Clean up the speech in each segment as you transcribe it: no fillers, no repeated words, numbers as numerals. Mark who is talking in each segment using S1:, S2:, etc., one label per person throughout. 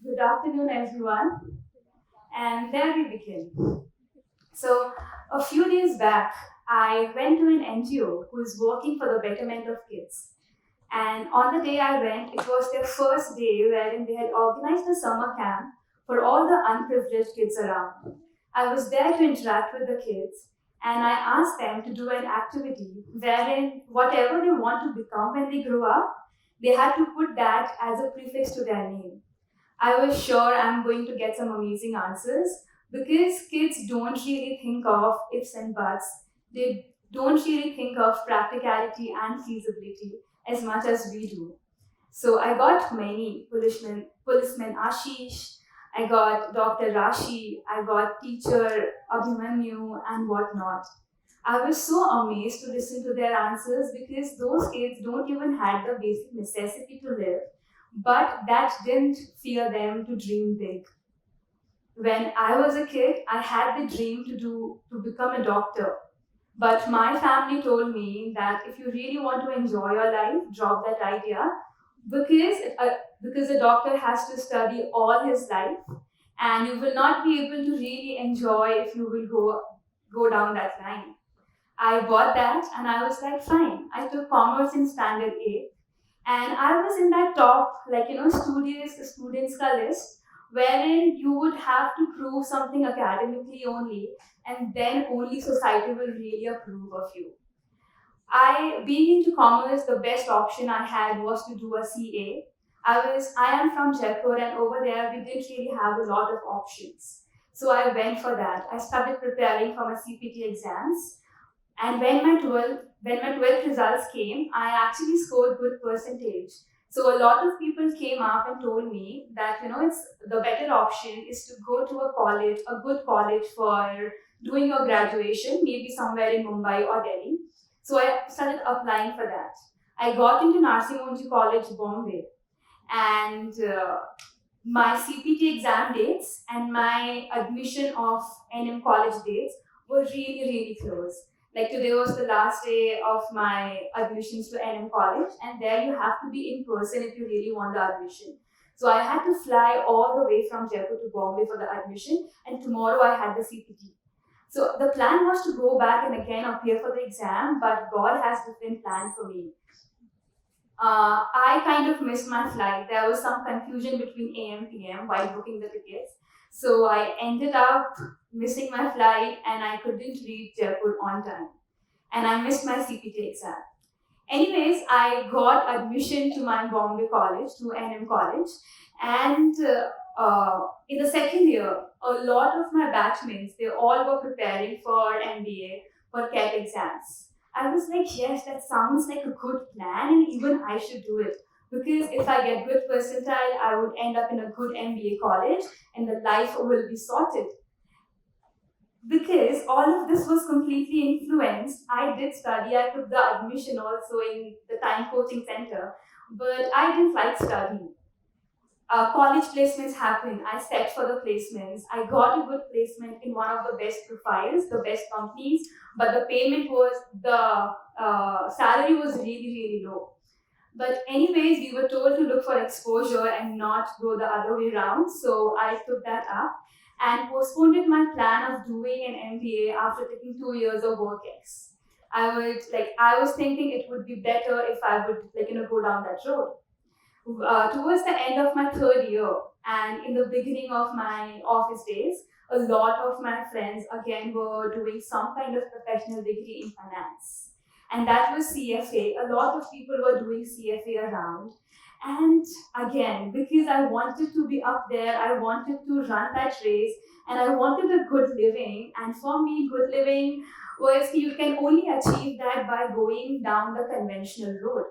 S1: Good afternoon, everyone. And there we begin. So, a few days back, I went to an NGO who is working for the betterment of kids. And on the day I went, it was their first day wherein they had organized a summer camp for all the unprivileged kids around. I was there to interact with the kids and I asked them to do an activity wherein whatever they want to become when they grow up, they had to put that as a prefix to their name. I was sure I'm going to get some amazing answers because kids don't really think of ifs and buts. They don't really think of practicality and feasibility as much as we do. So I got many policeman Ashish, I got Dr. Rashi, I got teacher Abhimanyu and whatnot. I was so amazed to listen to their answers because those kids don't even have the basic necessity to live, but that didn't fear them to dream big. When I was a kid, I had the dream to become a doctor. But my family told me that if you really want to enjoy your life, drop that idea because a doctor has to study all his life and you will not be able to really enjoy if you will go down that line. I bought that and I was like, fine. I took commerce in standard 8 and I was in that top, students ka list, wherein you would have to prove something academically only, and then only society will really approve of you. Being into commerce, the best option I had was to do a CA. I am from Jaipur, and over there we didn't really have a lot of options. So I went for that. I started preparing for my CPT exams, and when my 12th results came, I actually scored good percentage. So a lot of people came up and told me that it's the better option is to go to a good college for doing your graduation, maybe somewhere in Mumbai or Delhi. So I started applying for that. I got into Narsee College, Bombay, and my CPT exam dates and my admission of NM college dates were really, really close. Like today was the last day of my admissions to NM college, and there you have to be in person if you really want the admission. So I had to fly all the way from Jaipur to Bombay for the admission, and tomorrow I had the CPT. So the plan was to go back and again appear for the exam, but God has different plan for me. I kind of missed my flight. There was some confusion between AM PM while booking the tickets. So I ended up missing my flight and I couldn't reach Jaipur on time. And I missed my CPT exam. Anyways, I got admission to my Bombay college, to NM college. And in the second year, a lot of my batchmates, they all were preparing for MBA, for CAT exams. I was like, yes, that sounds like a good plan, and even I should do it. Because if I get good percentile, I would end up in a good MBA college and the life will be sorted. Because all of this was completely influenced, I did study, I took the admission also in the time coaching center, but I didn't like studying. College placements happened. I set for the placements. I got a good placement in one of the best profiles, the best companies, but the salary was really, really low. But anyways, we were told to look for exposure and not go the other way around. So I took that up and postponed my plan of doing an MBA after taking 2 years of work ex. I was thinking it would be better if I would go down that road. Towards the end of my third year and in the beginning of my office days, a lot of my friends again were doing some kind of professional degree in finance. And that was CFA. A lot of people were doing CFA around. And again, because I wanted to be up there, I wanted to run that race and I wanted a good living. And for me, good living was you can only achieve that by going down the conventional road.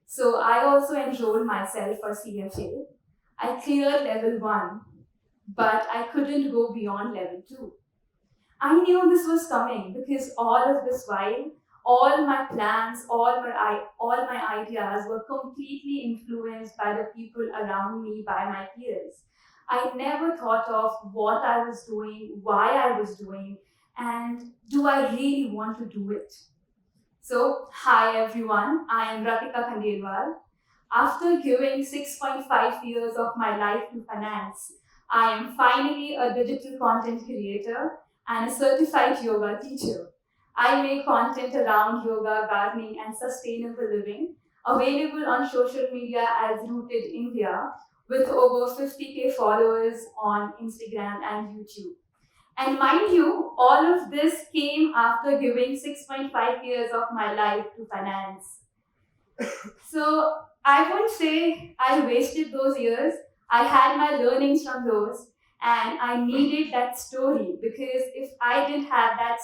S1: So I also enrolled myself for CFA. I cleared level 1, but I couldn't go beyond level 2. I knew this was coming because all of this while, all my plans, all my ideas were completely influenced by the people around me, by my peers. I never thought of what I was doing, why I was doing, and do I really want to do it? So, hi everyone, I am Ratika Khandelwal. After giving 6.5 years of my life to finance, I am finally a digital content creator and a certified yoga teacher. I make content around yoga, gardening, and sustainable living, available on social media as Rooted India, with over 50k followers on Instagram and YouTube. And mind you, all of this came after giving 6.5 years of my life to finance. So I won't say I wasted those years. I had my learnings from those, and I needed that story because if I didn't have that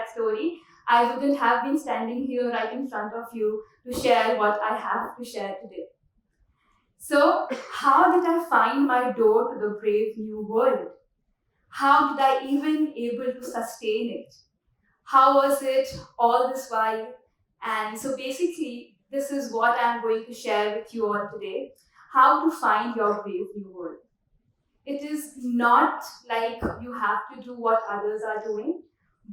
S1: story, I wouldn't have been standing here right in front of you to share what I have to share today. So, how did I find my door to the brave new world? How did I even able to sustain it? How was it all this while? And so basically, this is what I'm going to share with you all today. How to find your brave new world. It is not like you have to do what others are doing,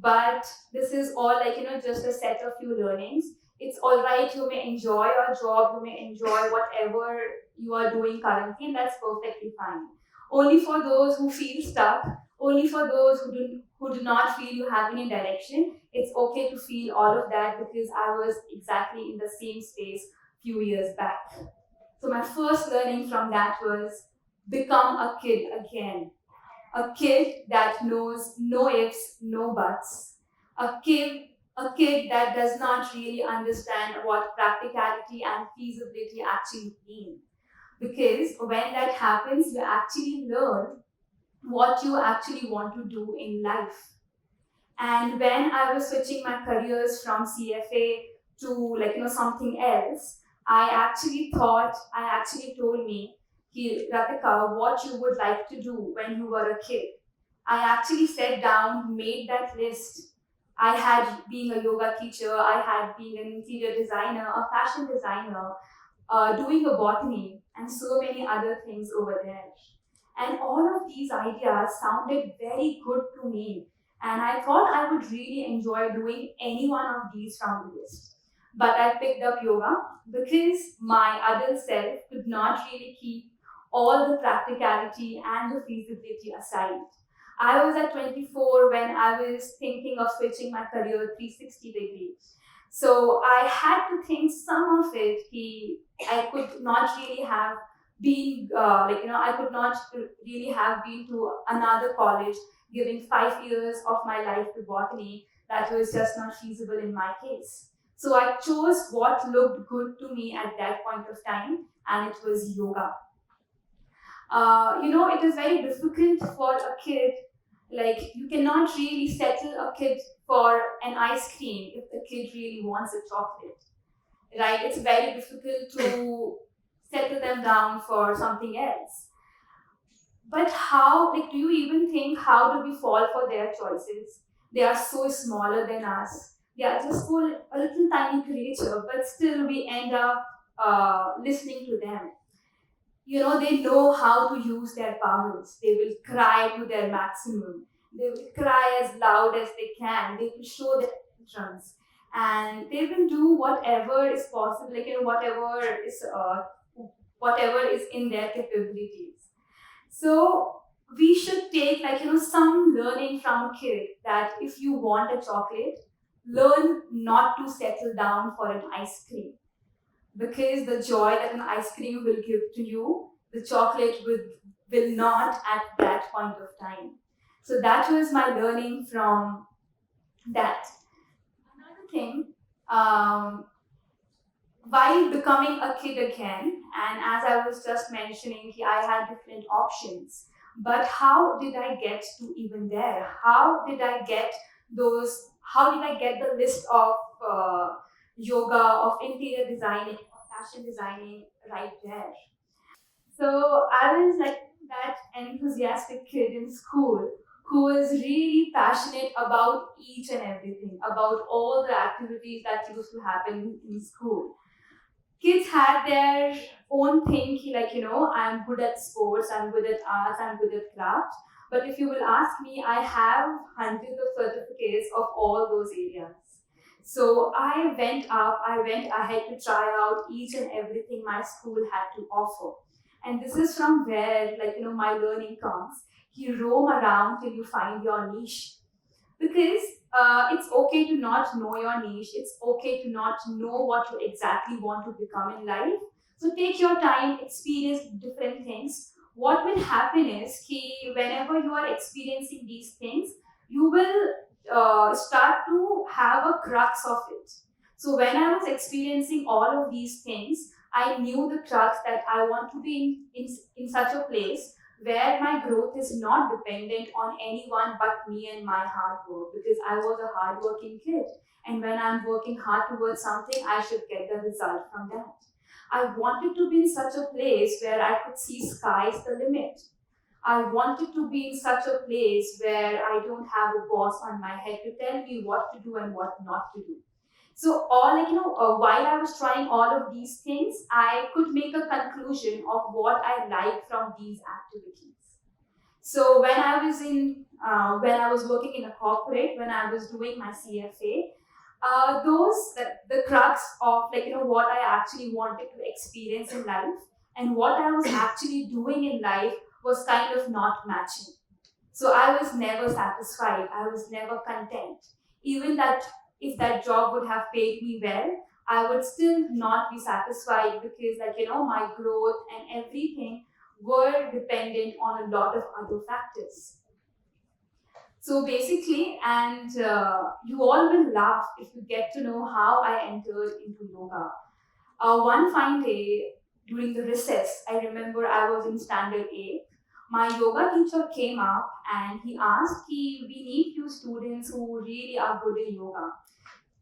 S1: but this is all like, just a set of few learnings. It's all right, you may enjoy your job, you may enjoy whatever you are doing currently, and that's perfectly fine. Only for those who feel stuck, only for those who do not feel you have any direction, it's okay to feel all of that because I was exactly in the same space few years back. So my first learning from that was become a kid again. A kid that knows no ifs, no buts. A kid that does not really understand what practicality and feasibility actually mean. Because when that happens, you actually learn what you actually want to do in life. And when I was switching my careers from CFA to something else, I actually told me, Ratika, what you would like to do when you were a kid. I actually sat down, made that list. I had being a yoga teacher, I had being an interior designer, a fashion designer, doing a botany, and so many other things over there. And all of these ideas sounded very good to me. And I thought I would really enjoy doing any one of these from the list. But I picked up yoga because my adult self could not really keep all the practicality and the feasibility aside. I was at 24 when I was thinking of switching my career 360 degrees. So I had to think some of it. I could not really have I could not really have been to another college giving 5 years of my life to botany. That was just not feasible in my case. So I chose what looked good to me at that point of time, and it was yoga. It is very difficult for a kid. Like, you cannot really settle a kid for an ice cream if the kid really wants a chocolate, right? It's very difficult to settle them down for something else. But how, do you even think how do we fall for their choices? They are so smaller than us. They are just a little tiny creature, but still we end up listening to them. They know how to use their powers. They will cry to their maximum. They will cry as loud as they can. They will show their tantrums. And they will do whatever is possible, whatever is in their capabilities. So we should take some learning from a kid that if you want a chocolate, learn not to settle down for an ice cream, because the joy that an ice cream will give to you, the chocolate will not at that point of time. So that was my learning from that. Another thing, while becoming a kid again, and as I was just mentioning, I had different options. But how did I get to even there? How did I get the list of yoga, of interior designing, of fashion designing right there? So I was like that enthusiastic kid in school who was really passionate about each and everything, about all the activities that used to happen in school. Kids had their own thing, I'm good at sports, I'm good at arts, I'm good at crafts. But if you will ask me, I have hundreds of certificates of all those areas. So I went ahead to try out each and everything my school had to offer. And this is from where, my learning comes. You roam around till you find your niche. Because it's okay to not know your niche. It's okay to not know what you exactly want to become in life. So take your time, experience different things. What will happen is whenever you are experiencing these things, you will start to have a crux of it. So when I was experiencing all of these things, I knew the crux that I want to be in such a place where my growth is not dependent on anyone but me and my hard work, because I was a hardworking kid. And when I'm working hard towards something, I should get the result from that. I wanted to be in such a place where I could see sky's the limit. I wanted to be in such a place where I don't have a boss on my head to tell me what to do and what not to do. So while I was trying all of these things, I could make a conclusion of what I like from these activities. So when I was working in a corporate, when I was doing my CFA, the crux of what I actually wanted to experience in life and what I was actually doing in life was kind of not matching. So I was never satisfied. I was never content. Even that if that job would have paid me well, I would still not be satisfied because my growth and everything were dependent on a lot of other factors. So basically, and you all will laugh if you get to know how I entered into yoga. One fine day during the recess, I remember I was in standard 8. My yoga teacher came up and he asked, we need few students who really are good in yoga.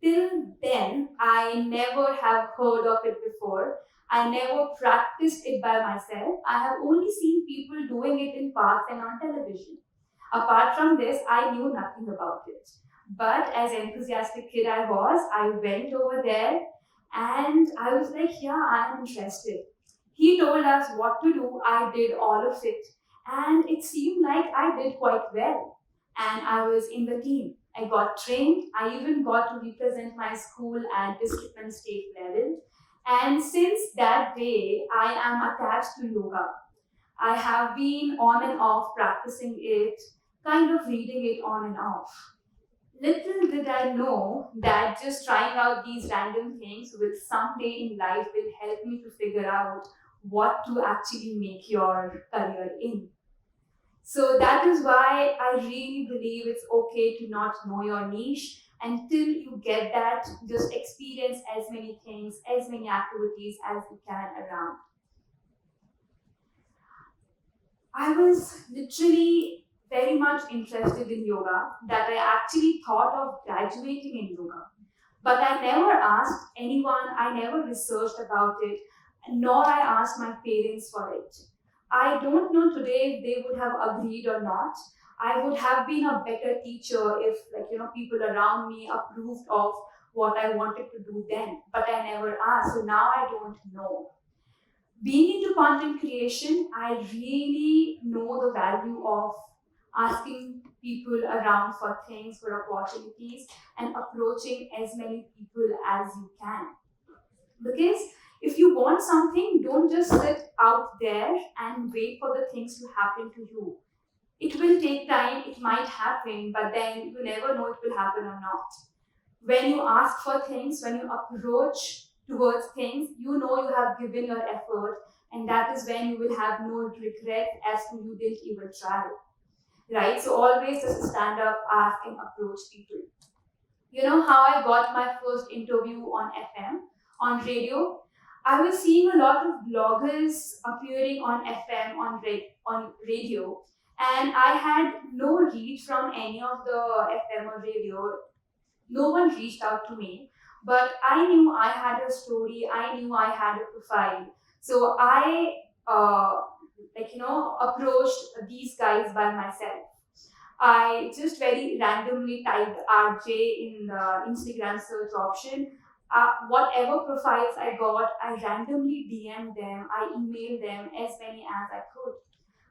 S1: Till then, I never have heard of it before. I never practiced it by myself. I have only seen people doing it in parks and on television. Apart from this, I knew nothing about it. But as enthusiastic kid I was, I went over there and I was like, yeah, I am interested. He told us what to do. I did all of it. And it seemed like I did quite well. And I was in the team. I got trained. I even got to represent my school at district and state level. And since that day, I am attached to yoga. I have been on and off practicing it, kind of reading it on and off. Little did I know that just trying out these random things will someday in life will help me to figure out what to actually make your career in. So that is why I really believe it's okay to not know your niche. Until you get that, just experience as many things, as many activities as you can around. I was literally very much interested in yoga that I actually thought of graduating in yoga. But I never asked anyone, I never researched about it, nor I asked my parents for it. I don't know today if they would have agreed or not. I would have been a better teacher if people around me approved of what I wanted to do then. But I never asked. So now I don't know. Being into content creation, I really know the value of asking people around for things, for opportunities, and approaching as many people as you can. Because if you want something, don't just sit out there and wait for the things to happen to you. It will take time, it might happen, but then you never know it will happen or not. When you ask for things, when you approach towards things, you know you have given your effort, and that is when you will have no regret as to you didn't even try. Right? So always just stand up, ask, and approach people. You know how I got my first interview on FM, on radio? I was seeing a lot of bloggers appearing on FM, on radio, and I had no reach from any of the FM or radio. No one reached out to me, but I knew I had a story. I knew I had a profile. So I, approached these guys by myself. I just very randomly typed RJ in the Instagram search option. Whatever profiles I got, I randomly DM'd them, I emailed them as many as I could.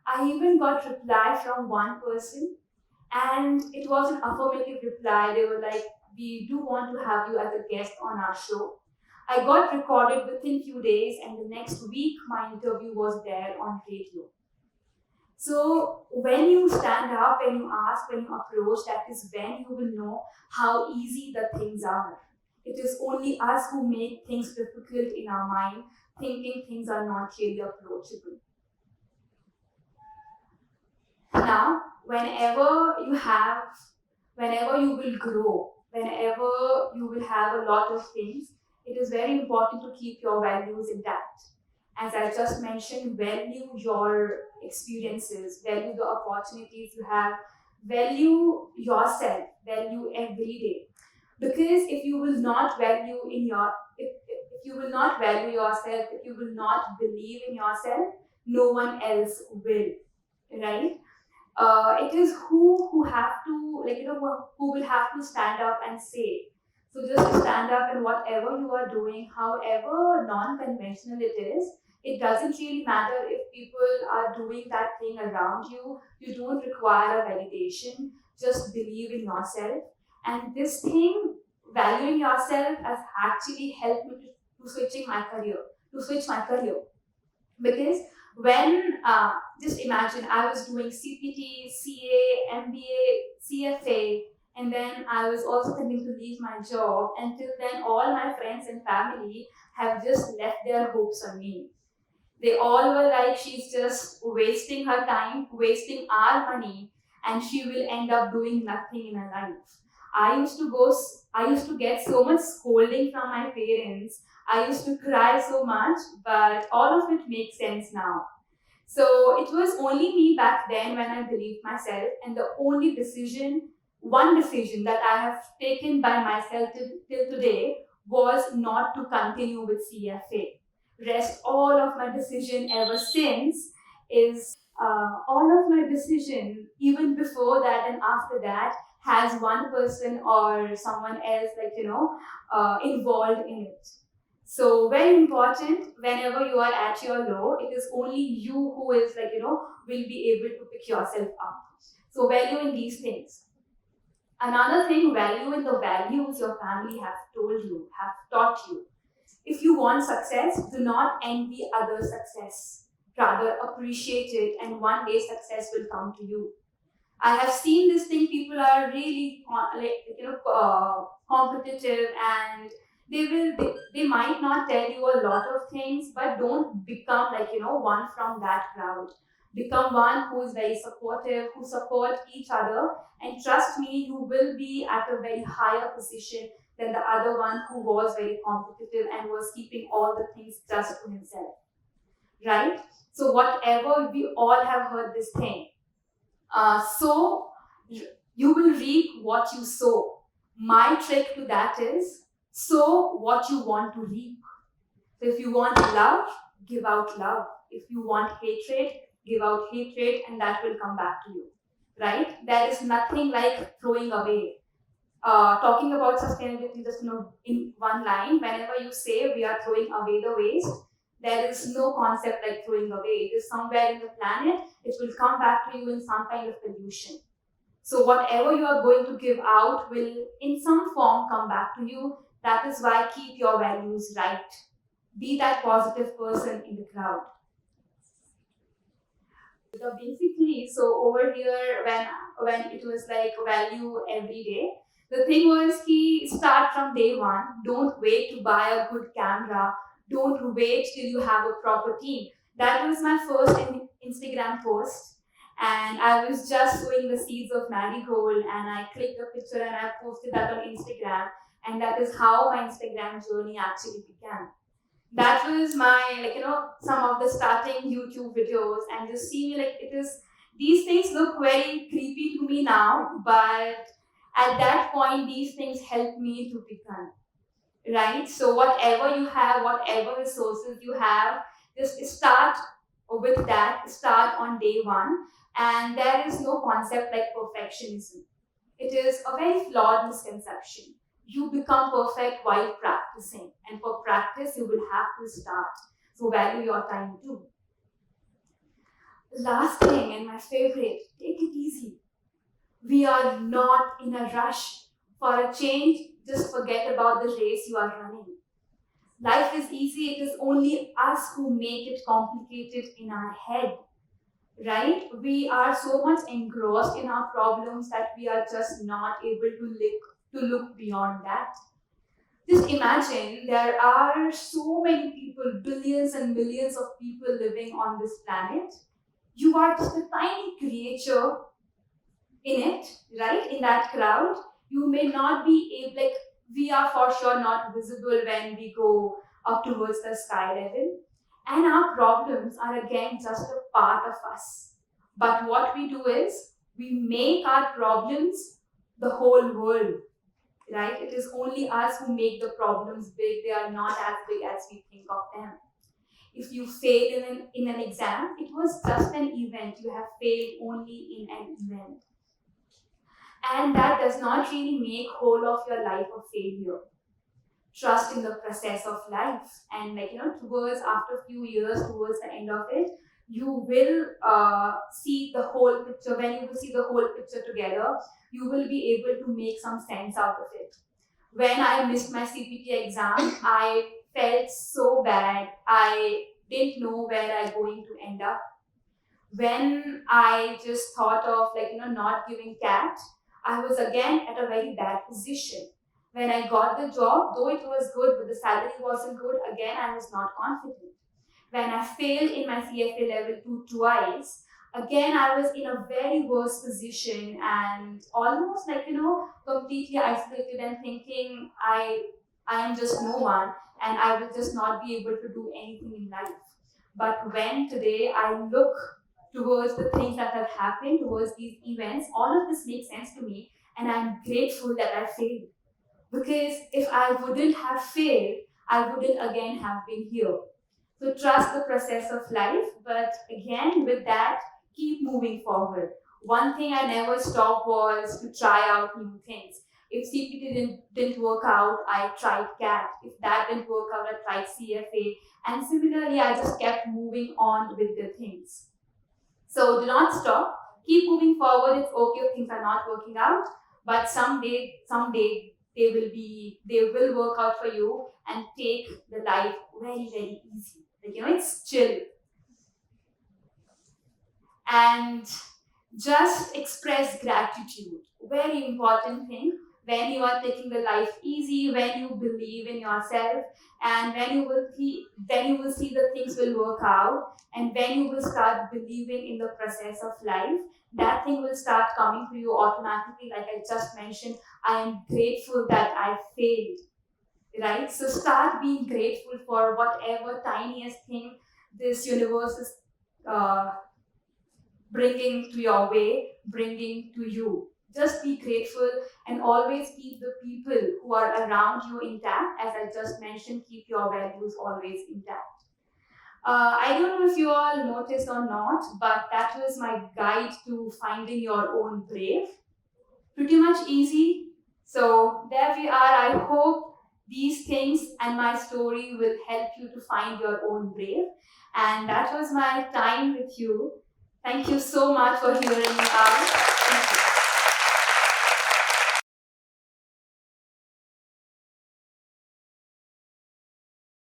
S1: I even got reply from one person, and it was an affirmative reply. They were like, we do want to have you as a guest on our show. I got recorded within few days, and the next week my interview was there on radio. So when you stand up, when you ask, when you approach, that is when you will know how easy the things are. It is only us who make things difficult in our mind, thinking things are not really approachable. Now, whenever you will grow, whenever you will have a lot of things, it is very important to keep your values intact. As I just mentioned, value your experiences, value the opportunities you have, value yourself, value every day. Because if you will not value if you will not value yourself, if you will not believe in yourself, no one else will, right? It is who have to, who will have to stand up and say. So just stand up, and whatever you are doing, however non-conventional it is, it doesn't really matter if people are doing that thing around you. You don't require a validation. Just believe in yourself. And this thing, valuing yourself, has actually helped me to switch my career. Because when just imagine, I was doing CPT, CA, MBA, CFA, and then I was also thinking to leave my job. Until then, all my friends and family have just left their hopes on me. They all were like, she's just wasting her time, wasting our money, and she will end up doing nothing in her life. I used to get so much scolding from my parents. I used to cry so much, but all of it makes sense now. So it was only me back then when I believed myself, and the only one decision that I have taken by myself till today was not to continue with CFA. Rest all of my decision ever since is all of my decision, even before that and after that, has one person or someone else, involved in it. So very important, whenever you are at your low, it is only you who is will be able to pick yourself up. So value in these things. Another thing, value in the values your family have taught you. If you want success, do not envy others' success. Rather appreciate it, and one day success will come to you. I have seen this thing. People are really competitive, and they might not tell you a lot of things, but don't become one from that crowd. Become one who is very supportive, who support each other, and trust me, you will be at a very higher position than the other one who was very competitive and was keeping all the things just to himself. Right? So whatever, we all have heard this thing. So you will reap what you sow. My trick to that is sow what you want to reap. So if you want love, give out love. If you want hatred, give out hatred, and that will come back to you. Right? There is nothing like throwing away. Talking about sustainability, just in one line, whenever you say we are throwing away the waste, there is no concept like throwing away. It is somewhere in the planet, it will come back to you in some kind of pollution. So whatever you are going to give out will in some form come back to you. That is why keep your values right. Be that positive person in the crowd. So basically, so over here, when it was like value every day, the thing was start from day one. Don't wait to buy a good camera. Don't wait till you have a proper team. That was my first Instagram post, and I was just sowing the seeds of marigold, and I clicked a picture and I posted that on Instagram, and that is how my Instagram journey actually began. That was my some of the starting YouTube videos, and just see me these things look very creepy to me now, but at that point these things helped me to become, right? So whatever you have, whatever resources you have, just start with that. Start on day one, and there is no concept like perfectionism. It is a very flawed misconception. You become perfect while practicing, and for practice you will have to start. So value your time too. Last thing, and my favorite, take it easy. We are not in a rush For a change, just forget about the race you are running. Life is easy, it is only us who make it complicated in our head, right? We are so much engrossed in our problems that we are just not able to look beyond that. Just imagine there are so many people, billions and millions of people living on this planet. You are just a tiny creature in it, right? In that crowd. You may not be able, like, we are for sure not visible when we go up towards the sky level. And our problems are again just a part of us. But what we do is we make our problems the whole world, right? It is only us who make the problems big. They are not as big as we think of them. If you fail in an exam, it was just an event. You have failed only in an event. And that does not really make whole of your life a failure. Trust in the process of life, and towards after a few years, towards the end of it, you will see the whole picture. When you will see the whole picture together, you will be able to make some sense out of it. When I missed my CPT exam, I felt so bad. I didn't know where I'm going to end up. When I just thought of not giving CAT, I was again at a very bad position. When I got the job, though it was good, but the salary wasn't good, again I was not confident. When I failed in my CFA level 2 twice, again I was in a very worse position and almost completely isolated and thinking I am just no one and I will just not be able to do anything in life. But when today I look towards the things that have happened, towards these events, all of this makes sense to me, and I'm grateful that I failed. Because if I wouldn't have failed, I wouldn't again have been here. So trust the process of life, but again, with that, keep moving forward. One thing I never stopped was to try out new things. If CPT didn't work out, I tried CAT. If that didn't work out, I tried CFA. And similarly, I just kept moving on with the things. So do not stop. Keep moving forward. It's okay if things are not working out, but someday they will work out for you, and take the life very, very easy. It's chill. And just express gratitude. Very important thing. When you are taking the life easy, when you believe in yourself, and when you will see the things will work out, and when you will start believing in the process of life, that thing will start coming to you automatically. Like I just mentioned, I am grateful that I failed, right? So start being grateful for whatever tiniest thing this universe is bringing to your way, bringing to you. Just be grateful and always keep the people who are around you intact. As I just mentioned, keep your values always intact. I don't know if you all noticed or not, but that was my guide to finding your own brave. Pretty much easy. So there we are. I hope these things and my story will help you to find your own brave. And that was my time with you. Thank you so much for hearing me out.